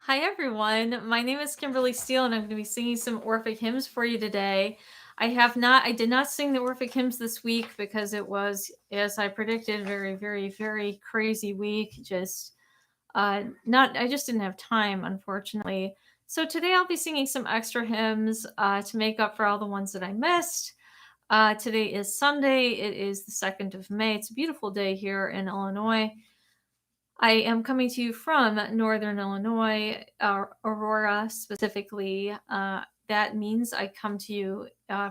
Hi everyone, my name is Kimberly Steele and I'm going to be singing some Orphic hymns for you today. I did not sing the Orphic hymns this week because it was, as I predicted, very crazy week. I just didn't have time, unfortunately. So today I'll be singing some extra hymns to make up for all the ones that I missed. Today is Sunday. It is the 2nd of May. It's a beautiful day here in Illinois. I am coming to you from Northern Illinois, Aurora specifically. That means I come to you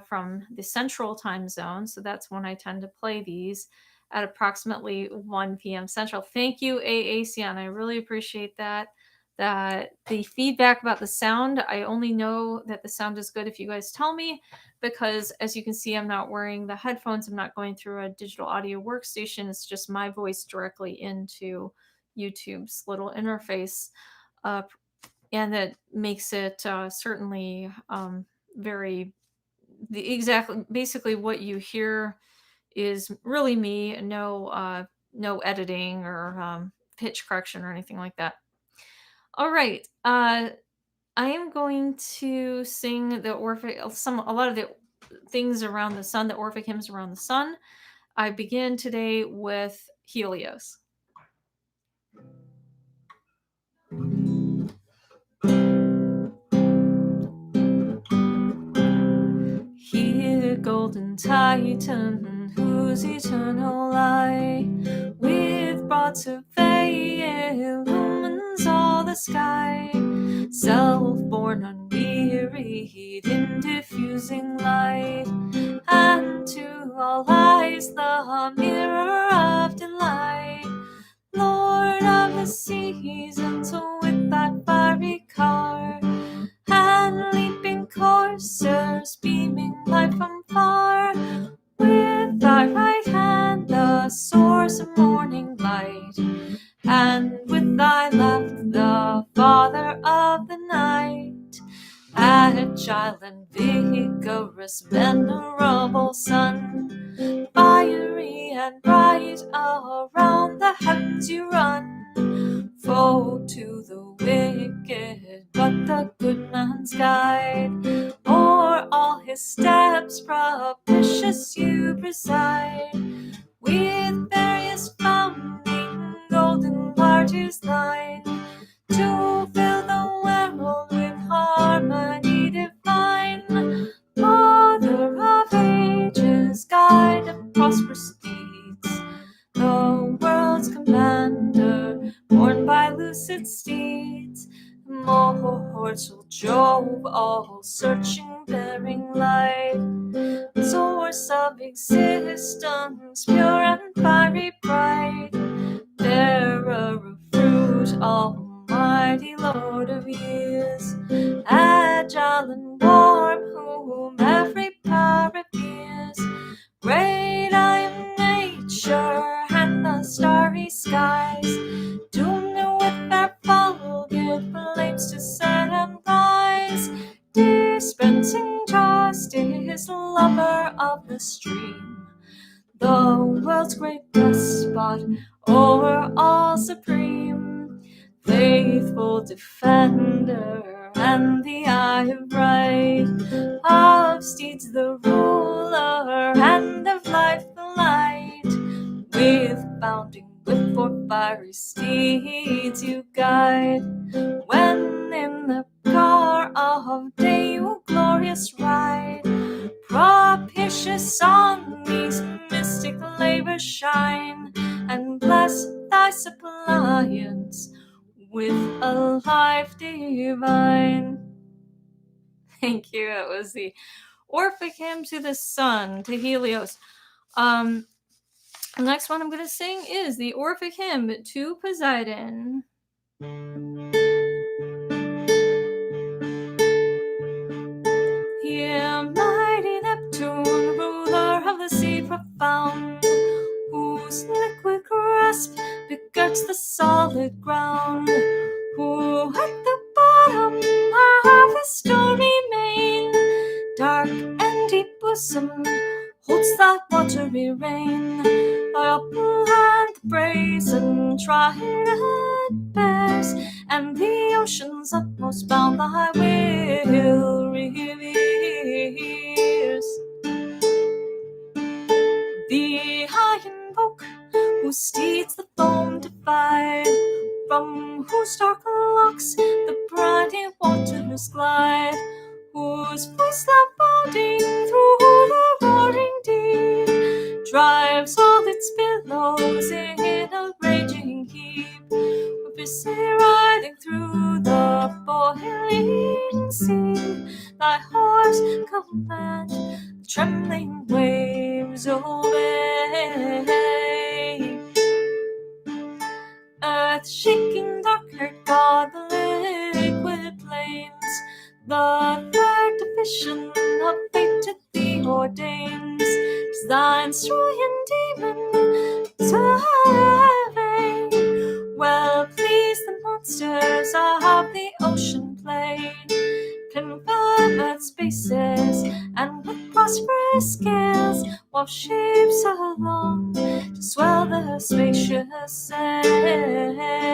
from the Central Time Zone, so that's when I tend to play these at approximately 1 p.m. Central. Thank you, AACN. I really appreciate that. The feedback about the sound, I only know that the sound is good if you guys tell me, because as you can see, I'm not wearing the headphones. I'm not going through a digital audio workstation. It's just my voice directly into YouTube's little interface, uh, and that makes it certainly very basically what you hear is really me. No editing or pitch correction or anything like that. All right, I am going to sing the Orphic a lot of the things around the sun, the Orphic hymns around the sun. I begin today with Helios. Here, golden Titan, whose eternal light with broad survey illumines all the sky, self-born, unwearied in diffusing light, and to all eyes the mirror of delight. Lord of the seasons, with that fiery car, and leaping coursers beaming light from far, with thy right hand the source of morning light, and with thy left the father of the night. Agile and vigorous, venerable sun, fiery and bright, around the heavens you run, foe to the wicked, but the good man's guide. O'er all his steps propitious you preside, with various founding golden larges thine, to fill the world with harmony divine. Father of ages, guide of prosperous deeds, the world's commander, borne by lucid steeds, mortal Jove, all searching, bearing light, source of existence, pure and fiery bright, bearer of fruit, almighty Lord of years, agile and warm, whom every power reveres. Great I am nature and the starry skies, doomed with their fulgid flames to set and rise, dispensing justice, lover of the stream, the world's great despot, o'er all supreme, faithful defender and the eye of right, of steeds the ruler and of life the light, with bounding whip for fiery steeds you guide, when in the car of day you glorious ride, propitious on these mystic labors shine, and bless thy suppliants with a life divine. Thank you. It was the Orphic hymn to the sun, to Helios. The next one I'm going to sing is the Orphic hymn to Poseidon. Here, mighty Neptune, ruler of the sea profound, whose liquid grasp begets the solid ground, who at the bottom of the stormy main, dark and deep bosom, holds that watery rain. Thy upland brazen trident bears, and the ocean's utmost bound thy will reveres. Thee I invoke, whose steeds the foam divide, from whose dark locks the briny waters glide, whose voice loud bounding through the roaring deep drives all its billows in a raging heap, fiercely riding through the boiling sea. Thy horse command, the trembling waves obey. Earth shaking dark-haired God, the liquid plains, the third division of fate to thee ordains. 'Tis thine Trojan demon survey, well pleased the monsters of the ocean plain, confirm earth's spaces, and with prosperous scales waft shapes along to swell the spacious sails.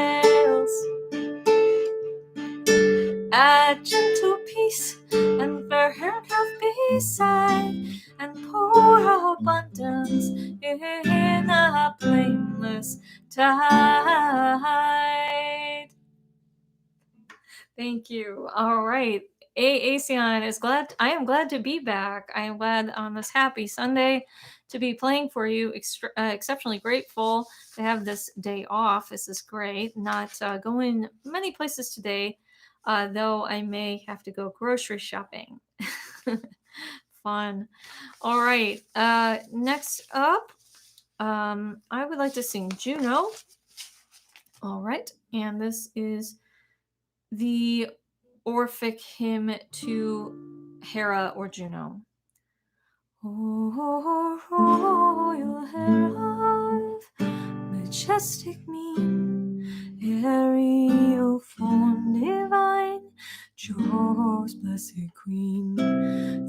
Add gentle peace and fair health beside, and pour abundance in a blameless tide. Thank you. All right. Asion is glad. I am glad to be back. I am glad on this happy Sunday to be playing for you. Exceptionally grateful to have this day off. This is great. Not going many places today, though I may have to go grocery shopping. Fun. All right. Next up, I would like to sing Juno. All right. And this is the Orphic hymn to Hera or Juno. O royal Hera of majestic mien, aerial form divine, Jove's blessed queen,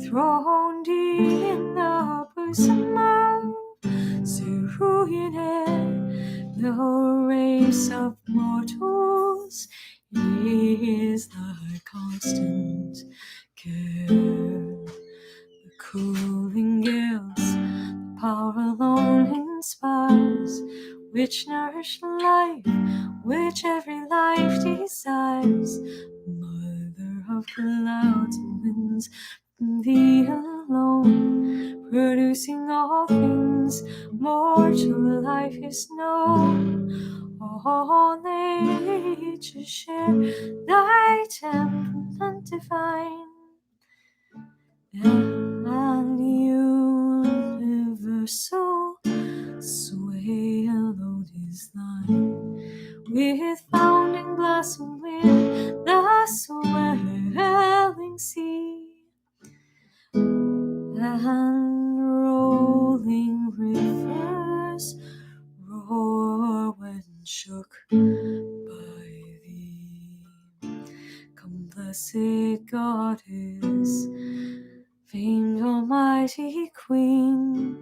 throned in the bosom of Cerulean air, the race of mortals is thy constant care. The cooling gales, the power alone inspires, which nourish life, which every life desires. Mother of clouds and winds, from thee alone, producing all things, mortal life is known. All nature share thy temperament divine, and universal sway alone is thine. With fountain blossom wind, the swelling sea, and rolling rivers roar when shook by thee. Come, blessed goddess, famed almighty queen,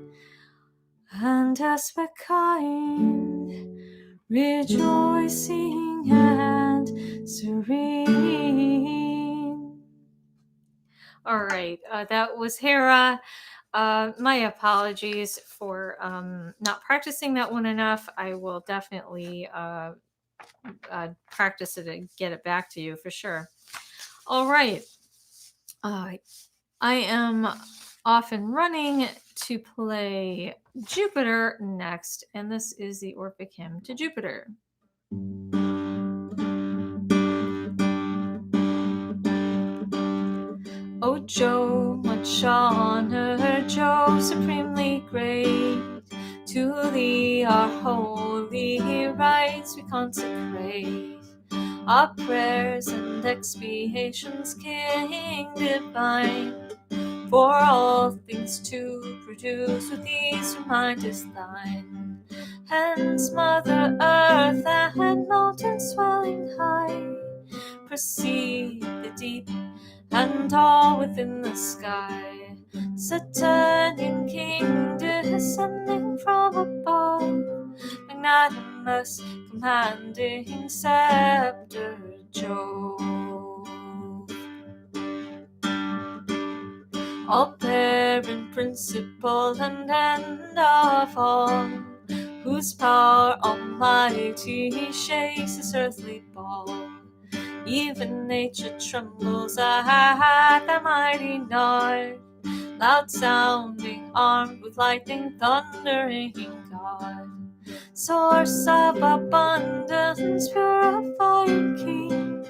and aspect kind, rejoicing and serene. All right, that was Hera. My apologies for not practicing that one enough. I will definitely practice it and get it back to you for sure. All right. I am off and running to play Jupiter next, and this is the Orphic hymn to Jupiter. O Jove, much honored Jove, supremely great, to thee our holy rites we consecrate, our prayers and expiations, King divine, for all things to produce with these reminders thine. Hence Mother Earth and mountains swelling high, proceed the deep and all within the sky. Saturnian king descending from above, magnanimous, commanding scepter Jove. All parent, principal, and end of all, whose power almighty shakes this earthly ball. Even nature trembles at the mighty nod, loud sounding, armed with lightning, thundering God. Source of abundance, purifying King,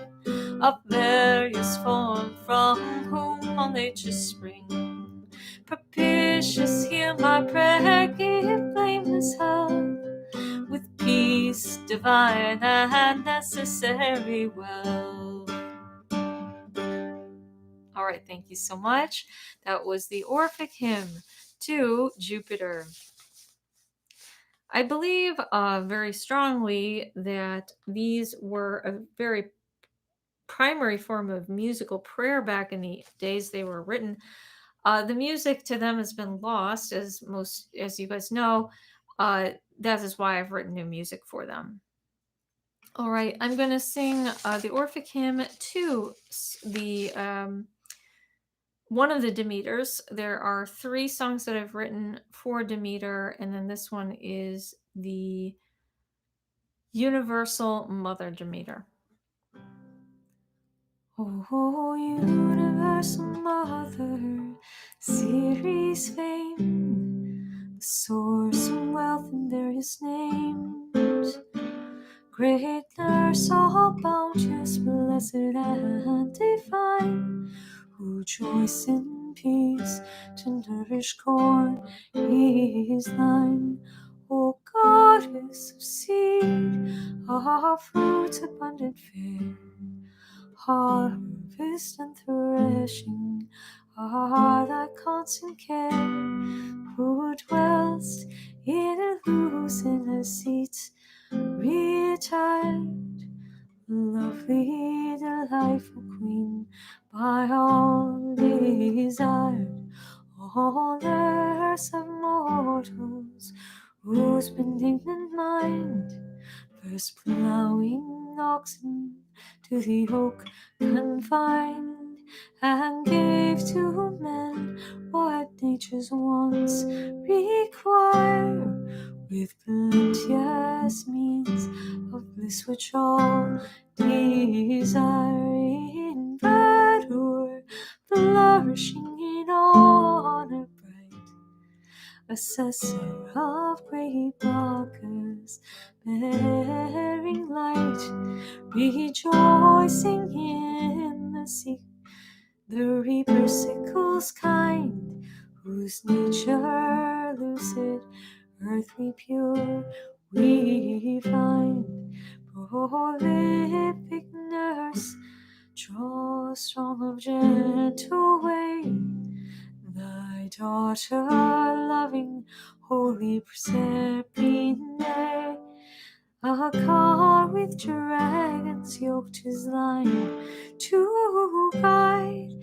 of various form, from whom all nature spring. Propitious, hear my prayer, give blameless health, with peace divine and necessary wealth. All right, thank you so much. That was the Orphic Hymn to Jupiter. I believe very strongly that these were a very primary form of musical prayer back in the days they were written. The music to them has been lost, as you guys know. That is why I've written new music for them. All right, I'm going to sing the Orphic Hymn to the one of the Demeters. There are 3 songs that I've written for Demeter, and then this one is the Universal Mother Demeter. Oh, Universal Mother, Ceres famed, the source of wealth in various names, great nurse, all bounteous, blessed and divine, who joys in peace to nourish corn is thine. O goddess of seed, of fruits abundant fair, harvest and threshing are thy constant care, who dwellst in Eleusis' seats retired, lovely, delightful queen, by all desired. All earths of mortals, whose benignant mind, first plowing oxen to the oak confined, and gave to men what nature's wants require, with plenteous means of bliss which all desire, in verdure flourishing, in honor bright, assessor of great blockers, bearing light, rejoicing in the reaper sickles kind, whose nature lucid, earthly pure, we find. Prolific nurse, draw strong of gentle way, thy daughter loving, holy Proserpine. A car with dragons yoked his line to guide,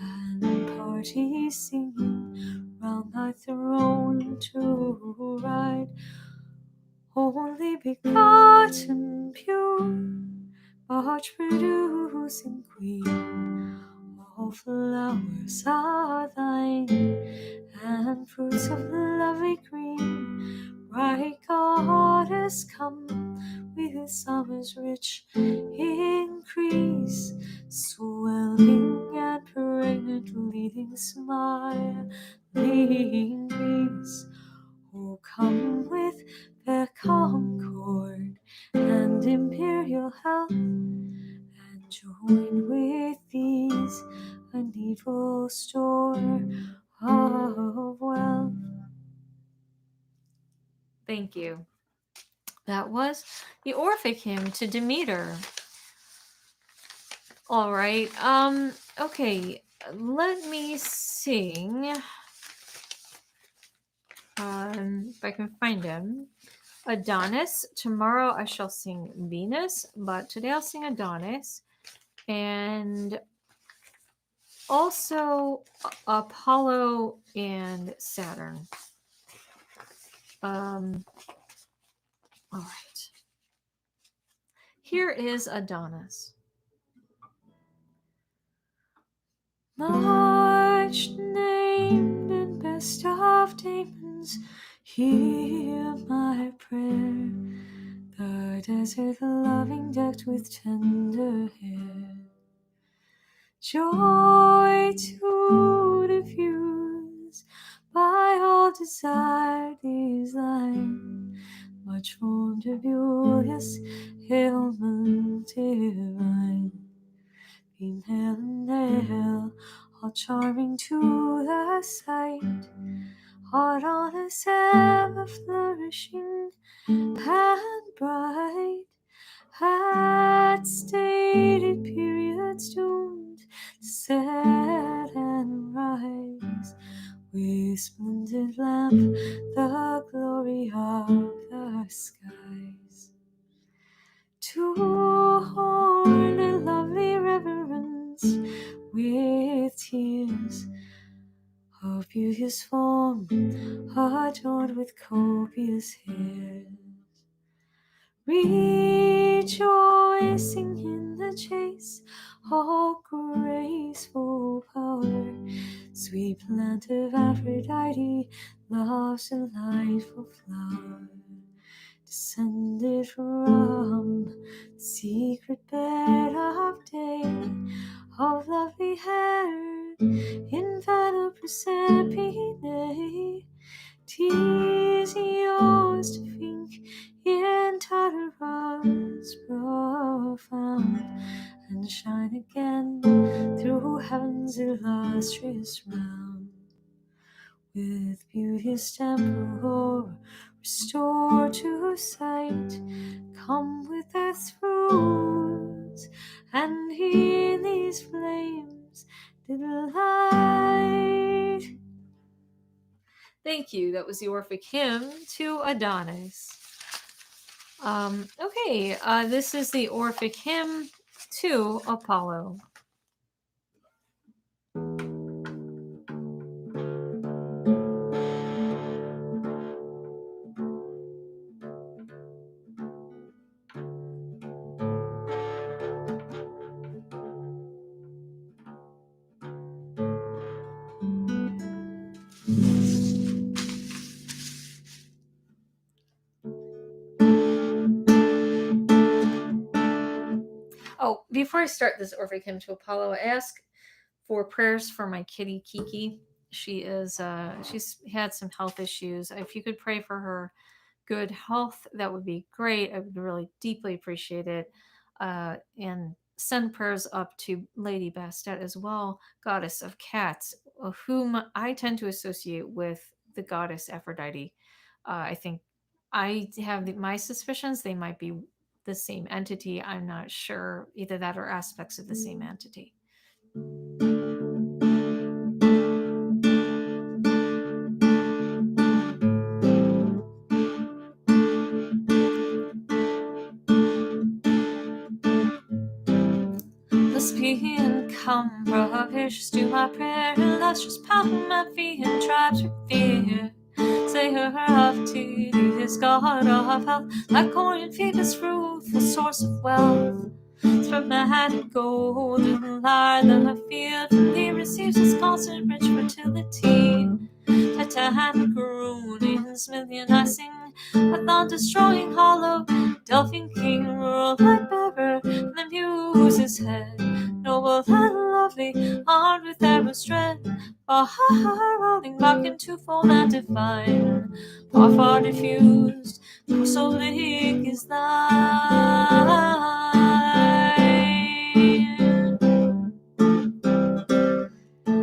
and parties singing round thy throne to ride. Only begotten, pure, much producing queen, all flowers are thine, and fruits of lovely green. Bright goddess, come with summer's rich increase, swelling and pregnant, leading smiling peace. Oh, come with fair concord and imperial health, and join with these a needful store of wealth. Thank you. That was the Orphic Hymn to Demeter. All right. Okay. Let me sing. If I can find him. Adonis. Tomorrow I shall sing Venus, but today I'll sing Adonis. And also Apollo and Saturn. All right. Here is Adonis. much named and best of demons, hear my prayer. The desert loving decked with tender hair, joy to diffuse by all desired is thine, much formed of Helios, ailment divine. Female and male, all charming to the sight, heart on us ever flourishing and bright, at stated periods doomed to set and rise, with splendid lamp the glory of the skies. To horn a lovely reverence with tears of beauteous form adorned with copious hairs, rejoicing in the chase, all graceful power, sweet plant of Aphrodite, love's delightful flower, descended from the secret bed of day, of lovely hair, infant of Proserpine. 'Tis yours to think in Tartarus profound, and shine again through heaven's illustrious round, with beauteous temple restored to sight. Come with earth's fruits, and in these flames delight. Thank you. That was the Orphic Hymn to Adonis. Okay, this is the Orphic Hymn to Apollo. Oh, before I start this Orphic Hymn to Apollo, I ask for prayers for my kitty Kiki. She's had some health issues. If you could pray for her good health, that would be great. I would really deeply appreciate it. And send prayers up to Lady Bastet as well, goddess of cats, whom I tend to associate with the goddess Aphrodite. I think I have my suspicions they might be the same entity. I'm not sure, either that or aspects of the same entity. Lesbian come propitious to my prayer, illustrious power my feet and tribes revere. Say her up to his god of health, like corn and Phoebus' fruitful source of wealth. Spermatic golden lyre the field, from he receives his constant rich fertility. Titanic groaning, Smithian I sing, a thunder-destroying hollow Delphian king, rule like bearer, and the muse's head, noble and lovely, armed with arrows dread, rolling back in twofold and divine, far diffused, for so big is thine.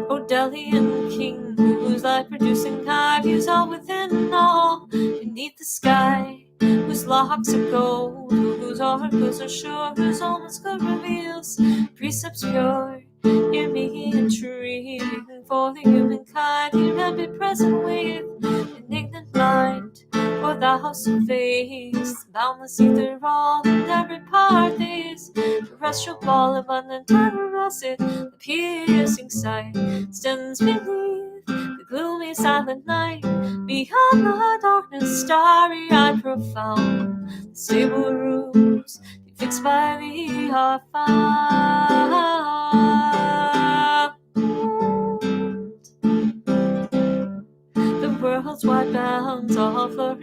O Delian king, whose life-producing eye views all within all, beneath the sky, whose locks are gold, whose oracles are sure, whose almost good reveals precepts pure. Hear me entreating for the humankind, hear and be present with indignant mind. For thou surveyest the boundless ether all, and every part is terrestrial ball, abundant and russet, the piercing sight stands beneath the gloomy silent night. Beyond the darkness starry-eyed profound, the stable rooms fixed by thee are found.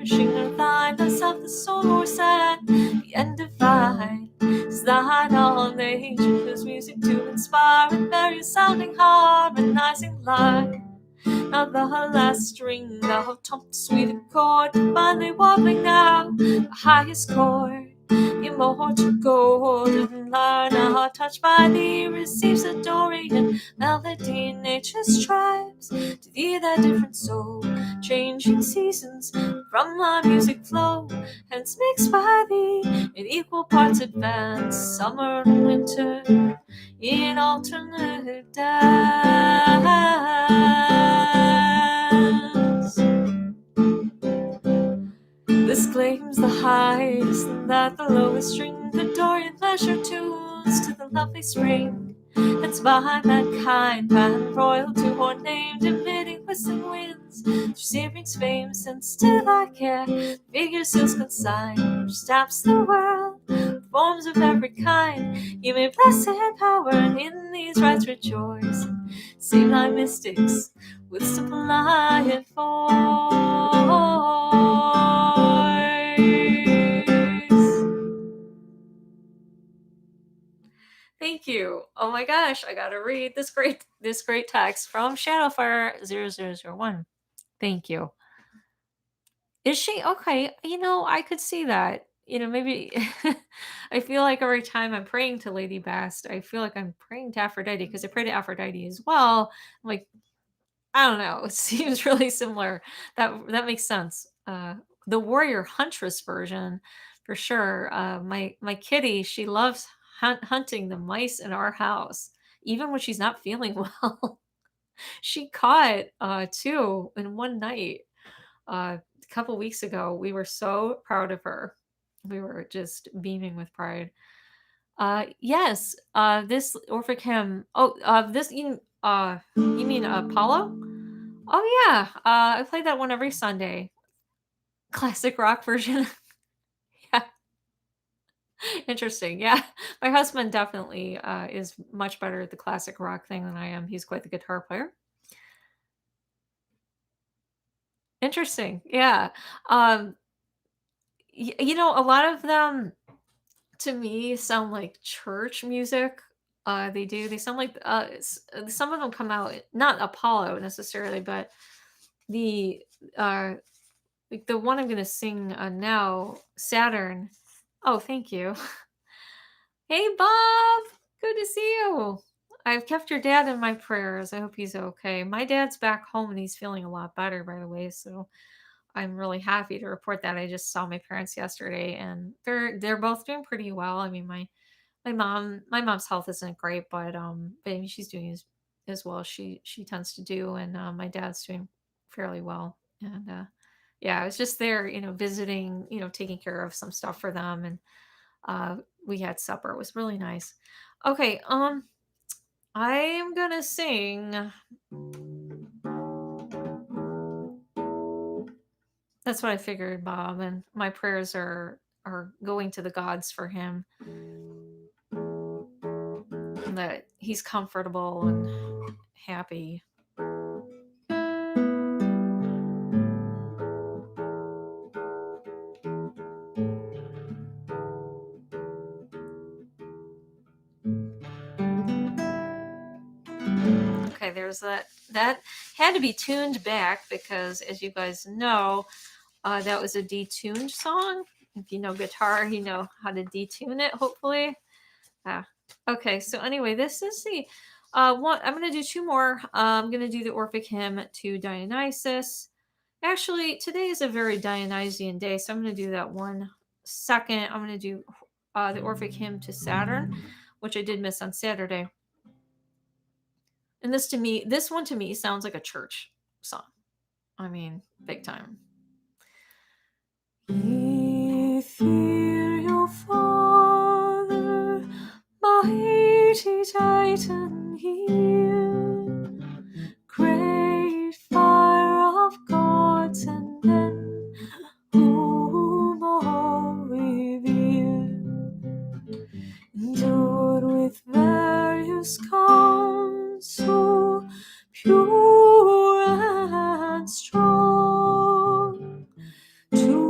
vanishing of thine, thyself the source and the end divine. Is thine all nature whose music to inspire with various sounding harmonizing line. Now the last string thou have topped sweet accord, divinely wobbling now the highest chord. Immortal golden lyre now touched by thee receives adoring and melody. Nature strives to thee that different soul, changing seasons from my music flow, hence mixed by thee in equal parts advance, summer and winter in alternate dance. This claims the highest, and that the lowest string the Dorian measure tunes to the lovely spring. Hence by mankind, man royal to horn named, emitting whistling winds, through Syrinx fame, since to thy care figure seals consigned, which stamps the world, forms of every kind. You may bless in power, and in these rites rejoice, and save thy mystics with sublime voice. Thank you. Oh my gosh, I gotta read this great text from Shadowfire0001. Thank you. Is she okay? I could see that. Maybe I feel like every time I'm praying to Lady Bast, I feel like I'm praying to Aphrodite because I pray to Aphrodite as well. I'm like, I don't know. It seems really similar. That makes sense. The warrior huntress version, for sure. My kitty, she loves hunting the mice in our house, even when she's not feeling well. She caught two in one night a couple weeks ago. We were so proud of her. We were just beaming with pride. Yes. This Orphic hymn. Oh, this you mean Apollo? Oh yeah, I play that one every Sunday. Classic rock version. Yeah, interesting. Yeah, my husband definitely is much better at the classic rock thing than I am. He's quite the guitar player. Interesting. Yeah. Um, a lot of them to me sound like church music. They do. They sound like some of them come out not Apollo necessarily, but the uh like the one I'm gonna sing now, Saturn. Oh, thank you. Hey, Bob. Good to see you. I've kept your dad in my prayers. I hope he's okay. My dad's back home and he's feeling a lot better, by the way. So I'm really happy to report that. I just saw my parents yesterday, and they're both doing pretty well. I mean, my mom's health isn't great, but I mean, she's doing as well as she tends to do, and my dad's doing fairly well. And yeah, I was just there, visiting, taking care of some stuff for them, and we had supper. It was really nice. Okay, I am gonna sing. That's what I figured, Bob, and my prayers are going to the gods for him, that he's comfortable and happy. Okay, there's that had to be tuned back because, as you guys know, that was a detuned song. If you know guitar, you know how to detune it, hopefully. Okay, so anyway, this is the one. I'm going to do two more. I'm going to do the Orphic hymn to Dionysus. Actually, today is a very Dionysian day, so I'm going to do that one second. I'm going to do the Orphic hymn to Saturn, which I did miss on Saturday. And this one to me sounds like a church song. I mean, big time. Ethereal Father, mighty Titan here, great fire of gods and men, whom all revere, endued with various counsel, pure and strong, to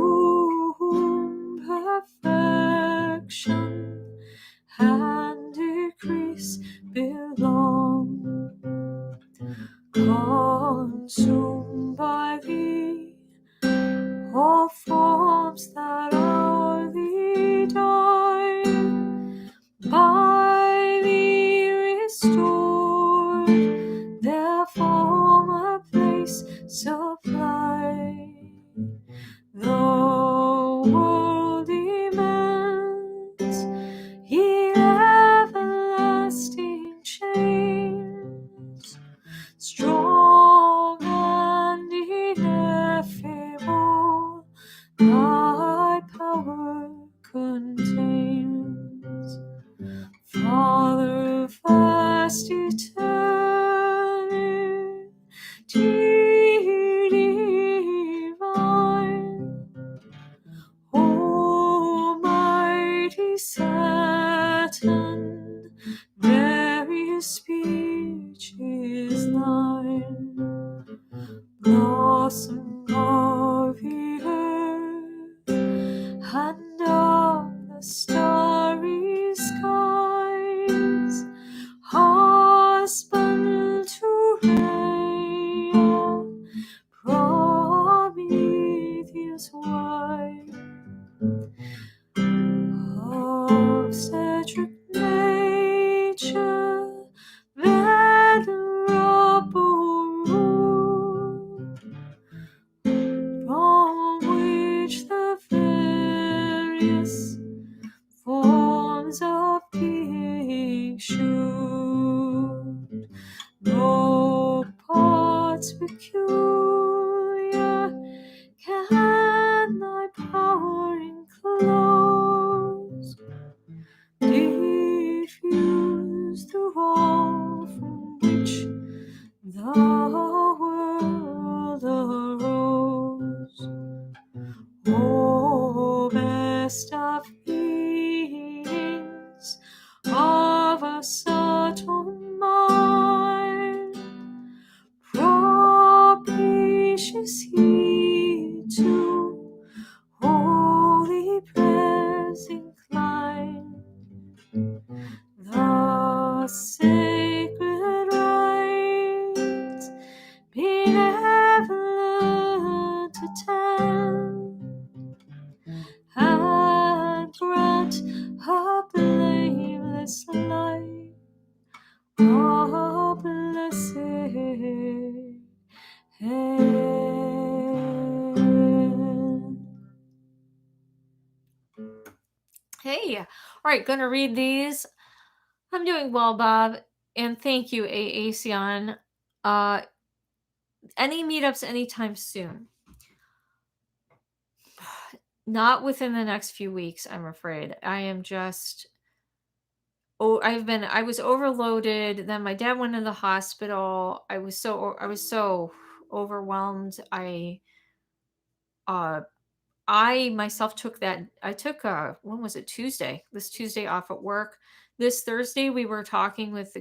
peculiar can thy power enclose, diffuse through all from which the world arose. O best of beings, of a subtle mind, propitious he to holy prayers incline. The sacred rites benevolent attend, and grant a blameless life, a blessed end. Hey, all right, gonna read these. I'm doing well, Bob, and thank you, Aasion. Any meetups anytime soon? Not within the next few weeks, I'm afraid. I am just I was overloaded. Then my dad went in the hospital. I was so overwhelmed. Uh I myself took when was it, Tuesday? This Tuesday off at work. This Thursday we were talking with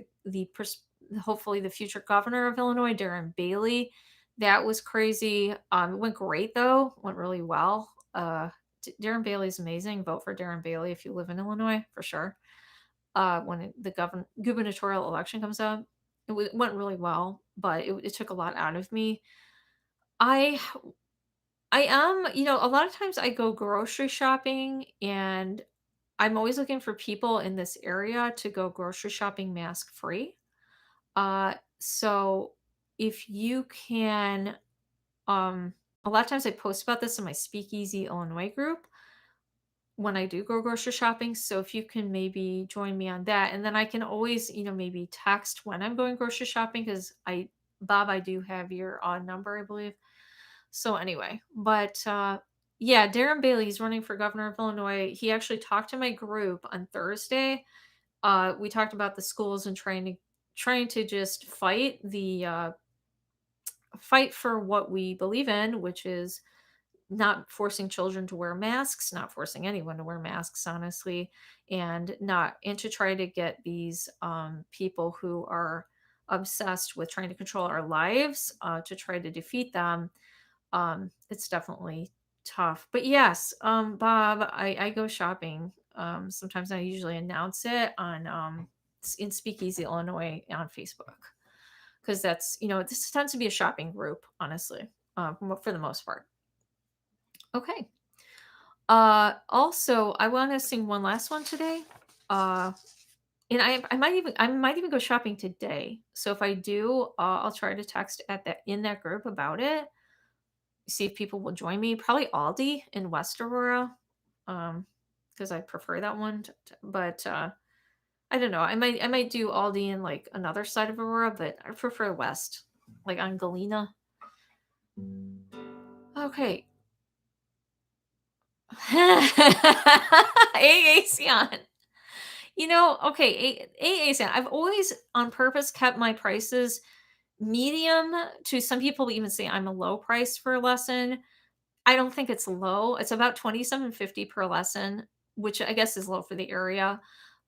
hopefully the future governor of Illinois, Darren Bailey. That was crazy. It went great though. Went really well. Darren Bailey's amazing. Vote for Darren Bailey if you live in Illinois for sure. When the gubernatorial election comes up, went really well, but it took a lot out of me. I I am, a lot of times I go grocery shopping and I'm always looking for people in this area to go grocery shopping mask free. So if you can, a lot of times I post about this in my Speakeasy Illinois group when I do go grocery shopping. So if you can maybe join me on that, and then I can always, maybe text when I'm going grocery shopping because Bob, I do have your number, I believe. So anyway, but yeah, Darren Bailey, he's running for governor of Illinois. He actually talked to my group on Thursday. We talked about the schools and trying to just fight for what we believe in, which is not forcing children to wear masks, not forcing anyone to wear masks, honestly, and to try to get these people who are obsessed with trying to control our lives to try to defeat them. It's definitely tough. But yes, Bob, I go shopping. Sometimes I usually announce it in Speakeasy Illinois on Facebook because this tends to be a shopping group, honestly, for the most part. Okay. Also, I want to sing one last one today. And I might even go shopping today. So if I do, I'll try to text in that group about it. See if people will join me. Probably Aldi in West Aurora, because I prefer that one. But I don't know. I might do Aldi in like another side of Aurora, but I prefer West, like on Galena. Okay. Aasion. Okay, Aasion. I've always on purpose kept my prices medium. To some people even say I'm a low price for a lesson. I don't think it's low. It's about 27.50 per lesson, which I guess is low for the area.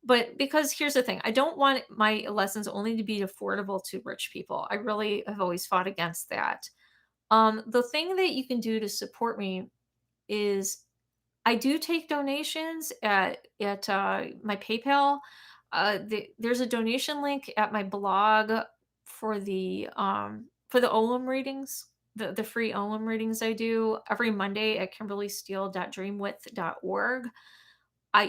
But because here's the thing, I don't want my lessons only to be affordable to rich people. I really have always fought against that. The thing that you can do to support me is I do take donations at my PayPal. There's a donation link at my blog for the Olam readings, the free Olam readings I do every Monday at kimberlysteele.dreamwith.org. I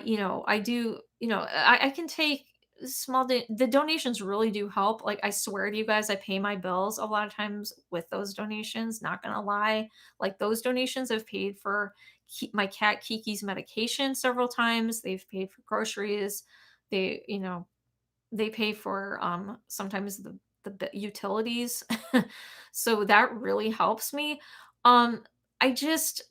do, I can take the donations really do help. Like I swear to you guys, I pay my bills a lot of times with those donations, not gonna lie. Like those donations have paid for my cat Kiki's medication several times. They've paid for groceries. They, they pay for sometimes utilities. So that really helps me. Um, I just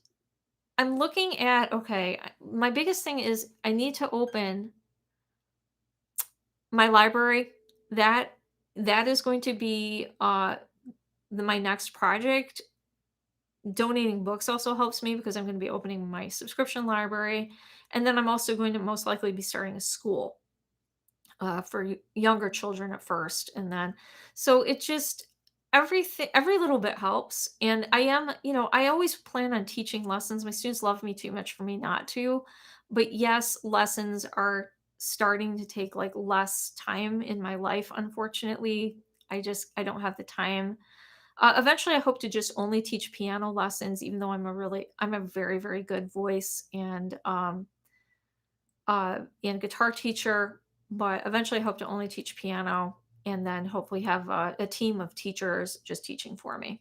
I'm looking at, okay, my biggest thing is I need to open my library. That that is going to be my next project. Donating books also helps me because I'm going to be opening my subscription library, and then I'm also going to most likely be starting a school for younger children at first, and then so it just everything, every little bit helps. And I am, I always plan on teaching lessons. My students love me too much for me not to, but yes, lessons are starting to take like less time in my life, unfortunately. I don't have the time. Eventually I hope to just only teach piano lessons, even though I'm a very, very good voice and guitar teacher, but eventually I hope to only teach piano and then hopefully have a team of teachers just teaching for me.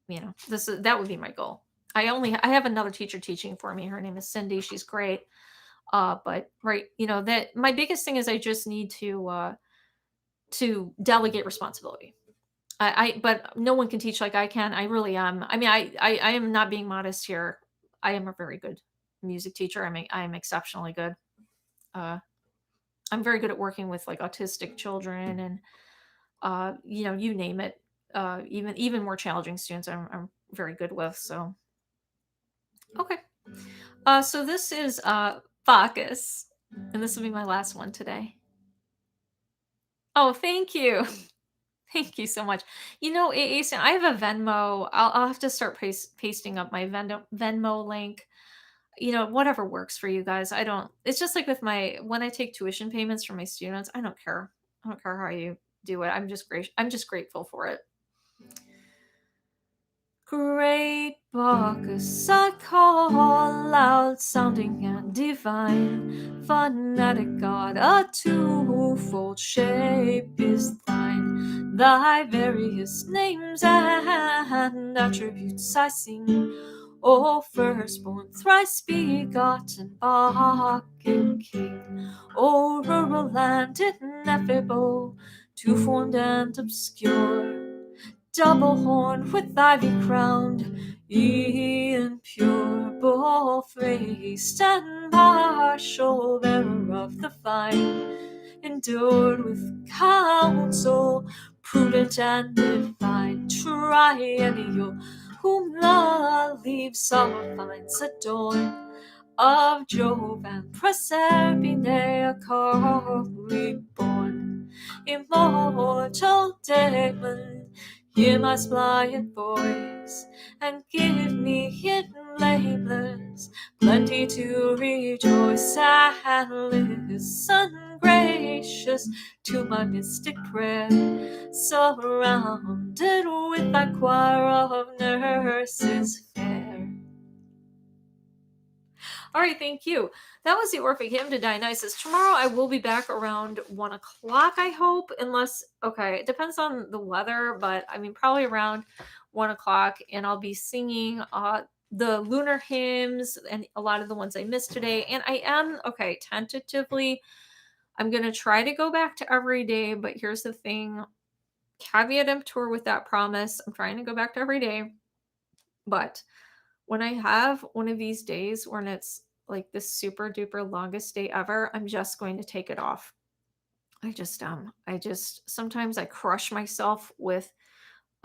That would be my goal. I have another teacher teaching for me. Her name is Cindy. She's great. But right, that my biggest thing is I just need to delegate responsibility. But no one can teach like I can. I really am. I mean, I am not being modest here. I am a very good music teacher. I am exceptionally good. Uh, I'm very good at working with like autistic children and you name it. Even more challenging students I'm very good with. So okay. So this is Bacchus, and this will be my last one today. Oh, thank you. Thank you so much. Asen, I have a Venmo. I'll have to start pasting up my Venmo link. Whatever works for you guys. I don't. It's just like with my when I take tuition payments from my students. I don't care. I don't care how you do it. I'm just grateful for it. Great Bacchus, I call out, sounding and divine. Phonetic God, a twofold shape is thine. Thy various names and attributes I sing. O firstborn, thrice begotten Bacchic king. O rural and ineffable, two-formed and obscure. Double horned with ivy crowned, Ian pure, bull faced and partial, bearer of the vine, endured with counsel, prudent and divine, triennial, whom the leaves of vines adorn. Of Jove and Proserpine, a curly born, immortal Damon, hear my spliant voice, and give me in blameless plenty to rejoice, and listen gracious to my mystic prayer, surrounded with thy choir of nurses fair. All right, thank you. That was the Orphic Hymn to Dionysus. Tomorrow I will be back around 1 o'clock, I hope, unless, okay, it depends on the weather, but I mean, probably around 1 o'clock, and I'll be singing the lunar hymns and a lot of the ones I missed today. And I am, okay, tentatively, I'm going to try to go back to every day, but here's the thing, caveat emptor with that promise. I'm trying to go back to every day, but when I have one of these days when it's like the super duper longest day ever, I'm just going to take it off. I just sometimes I crush myself with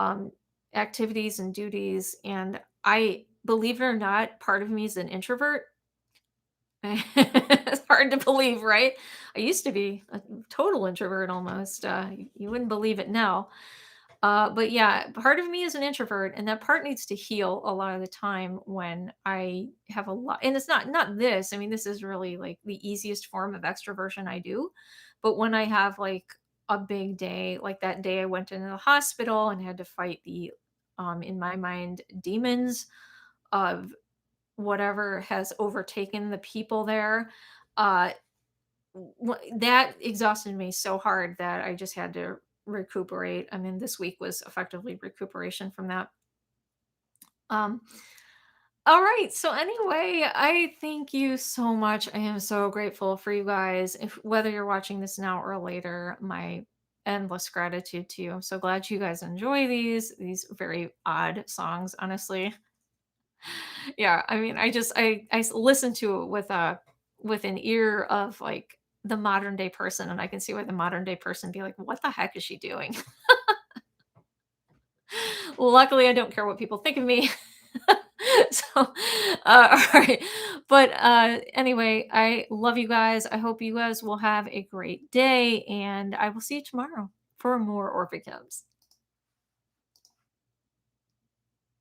um activities and duties, and I, believe it or not, part of me is an introvert. It's hard to believe, right? I used to be a total introvert almost. You wouldn't believe it now. But yeah, part of me is an introvert, and that part needs to heal a lot of the time when I have a lot. And it's not this. I mean, this is really like the easiest form of extroversion I do. But when I have like a big day, like that day I went into the hospital and had to fight the, in my mind, demons of whatever has overtaken the people there. Uh, that exhausted me so hard that I just had to recuperate. I mean, this week was effectively recuperation from that. Um, all right. So anyway, I thank you so much. I am so grateful for you guys. If whether you're watching this now or later, my endless gratitude to you. I'm so glad you guys enjoy these very odd songs, honestly. Yeah, I mean, listen to it with an ear of like the modern day person, and I can see why the modern day person be like, "What the heck is she doing?" Luckily, I don't care what people think of me. So, all right. But anyway, I love you guys. I hope you guys will have a great day, and I will see you tomorrow for more Orphic Hymns.